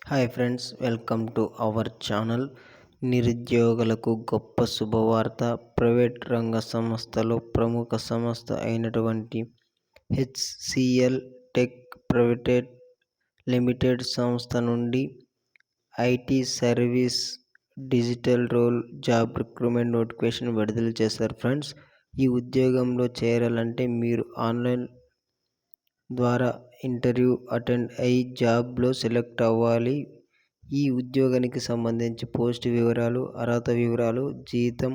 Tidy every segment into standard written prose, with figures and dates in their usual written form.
Hi friends, welcome to our channel. నిరుద్యోగులకు గొప్ప శుభవార్త. ప్రైవేట్ రంగ సంస్థలో ప్రముఖ సంస్థ అయినటువంటి హెచ్సిఎల్ టెక్ ప్రైవేట్ లిమిటెడ్ సంస్థ నుండి IT service digital role job recruitment notification విడుదల చేశారు ఫ్రెండ్స్. ఈ ఉద్యోగంలో చేరాలంటే మీరు ఆన్లైన్ ద్వారా ఇంటర్వ్యూ అటెండ్ అయ్యి జాబ్లో సెలెక్ట్ అవ్వాలి. ఈ ఉద్యోగానికి సంబంధించి పోస్ట్ వివరాలు, అర్హత వివరాలు, జీతం,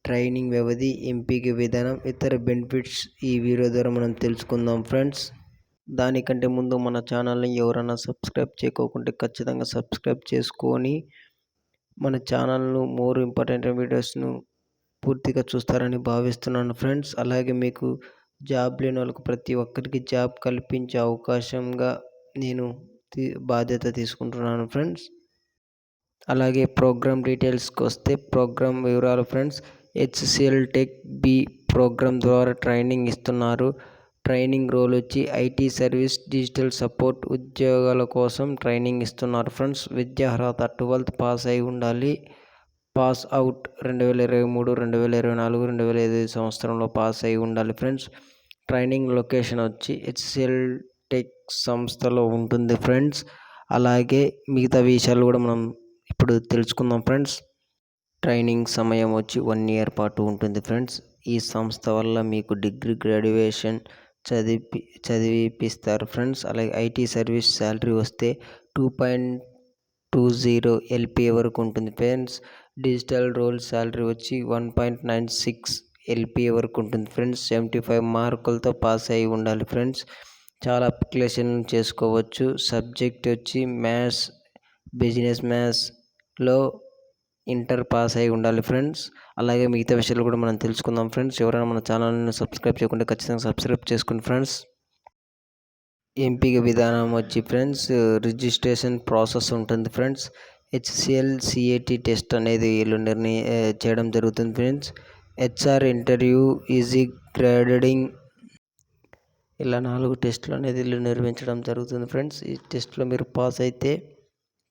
ట్రైనింగ్ వ్యవధి, ఎంపిక విధానం, ఇతర బెనిఫిట్స్ ఈ వీడియో ద్వారా మనం తెలుసుకుందాం ఫ్రెండ్స్. దానికంటే ముందు మన ఛానల్ని ఎవరైనా సబ్స్క్రైబ్ చేయకోకుంటే ఖచ్చితంగా సబ్స్క్రైబ్ చేసుకొని మన ఛానల్ను మోర్ ఇంపార్టెంట్ వీడియోస్ను పూర్తిగా చూస్తారని భావిస్తున్నాను ఫ్రెండ్స్. అలాగే మీకు జాబ్ లేని వాళ్ళకు ప్రతి ఒక్కరికి జాబ్ కల్పించే అవకాశంగా నేను బాధ్యత తీసుకుంటున్నాను ఫ్రెండ్స్. అలాగే ప్రోగ్రామ్ డీటెయిల్స్కి వస్తే ప్రోగ్రామ్ వివరాలు friends. HCL TechBee program ద్వారా ట్రైనింగ్ ఇస్తున్నారు. ట్రైనింగ్ రోల్ వచ్చి ఐటీ సర్వీస్ డిజిటల్ సపోర్ట్ ఉద్యోగాల కోసం ట్రైనింగ్ ఇస్తున్నారు ఫ్రెండ్స్. విద్యా అర్హత 12th పాస్ అయి ఉండాలి. పాస్ అవుట్ 2023, 2024, 2025 సంవత్సరంలో పాస్ అయి ఉండాలి ఫ్రెండ్స్. ట్రైనింగ్ లొకేషన్ వచ్చి హెచ్సిఎల్ టెక్ సంస్థలో ఉంటుంది ఫ్రెండ్స్. అలాగే మిగతా విషయాలు కూడా మనం ఇప్పుడు తెలుసుకుందాం ఫ్రెండ్స్. ట్రైనింగ్ సమయం వచ్చి 1 year పాటు ఉంటుంది ఫ్రెండ్స్. ఈ సంస్థ వల్ల మీకు డిగ్రీ గ్రాడ్యుయేషన్ చదివిపిస్తారు ఫ్రెండ్స్. అలాగే ఐటీ సర్వీస్ శాలరీ వస్తే 2.20 LPA వరకు ఉంటుంది ఫ్రెండ్స్. డిజిటల్ రోల్ శాలరీ వచ్చి 1.96 LPA వరకు ఉంటుంది ఫ్రెండ్స్. 75 మార్కులతో పాస్ అయి ఉండాలి ఫ్రెండ్స్. చాలా అప్లికేషన్ చేసుకోవచ్చు. సబ్జెక్ట్ వచ్చి మ్యాథ్స్, బిజినెస్ మ్యాథ్స్లో ఇంటర్ పాస్ అయి ఉండాలి ఫ్రెండ్స్. అలాగే మిగతా విషయాలు కూడా మనం తెలుసుకుందాం ఫ్రెండ్స్. ఎవరైనా మన ఛానల్ని సబ్స్క్రైబ్ చేయకుంటే ఖచ్చితంగా సబ్స్క్రైబ్ చేసుకోండి ఫ్రెండ్స్. ఎంపిక విధానం వచ్చి ఫ్రెండ్స్ రిజిస్ట్రేషన్ ప్రాసెస్ ఉంటుంది ఫ్రెండ్స్. హెచ్సిఎల్ సిఏటి టెస్ట్ అనేది వీళ్ళు చేయడం జరుగుతుంది friends. HR interview, easy grading, ఇలా 4 టెస్టులు అనేది వీళ్ళు నిర్వహించడం జరుగుతుంది ఫ్రెండ్స్. ఈ టెస్ట్లో మీరు పాస్ అయితే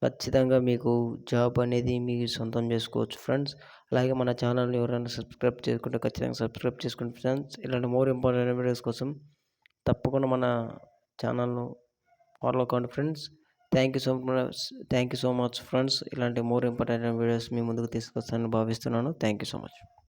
ఖచ్చితంగా మీకు జాబ్ అనేది మీకు సొంతం చేసుకోవచ్చు ఫ్రెండ్స్. అలాగే మన ఛానల్ని ఎవరైనా సబ్స్క్రైబ్ చేసుకుంటే ఖచ్చితంగా సబ్స్క్రైబ్ చేసుకోండి ఫ్రెండ్స్. ఇలాంటి మోర్ ఇంపార్టెంట్ వీడియోస్ కోసం తప్పకుండా మన ఛానల్ను ఫాలో కండి friends. Thank you so much friends. ఇలాంటి మోర్ ఇంపార్టెంట్ వీడియోస్ మీ ముందుకు తీసుకొస్తానని భావిస్తున్నాను. Thank you so much.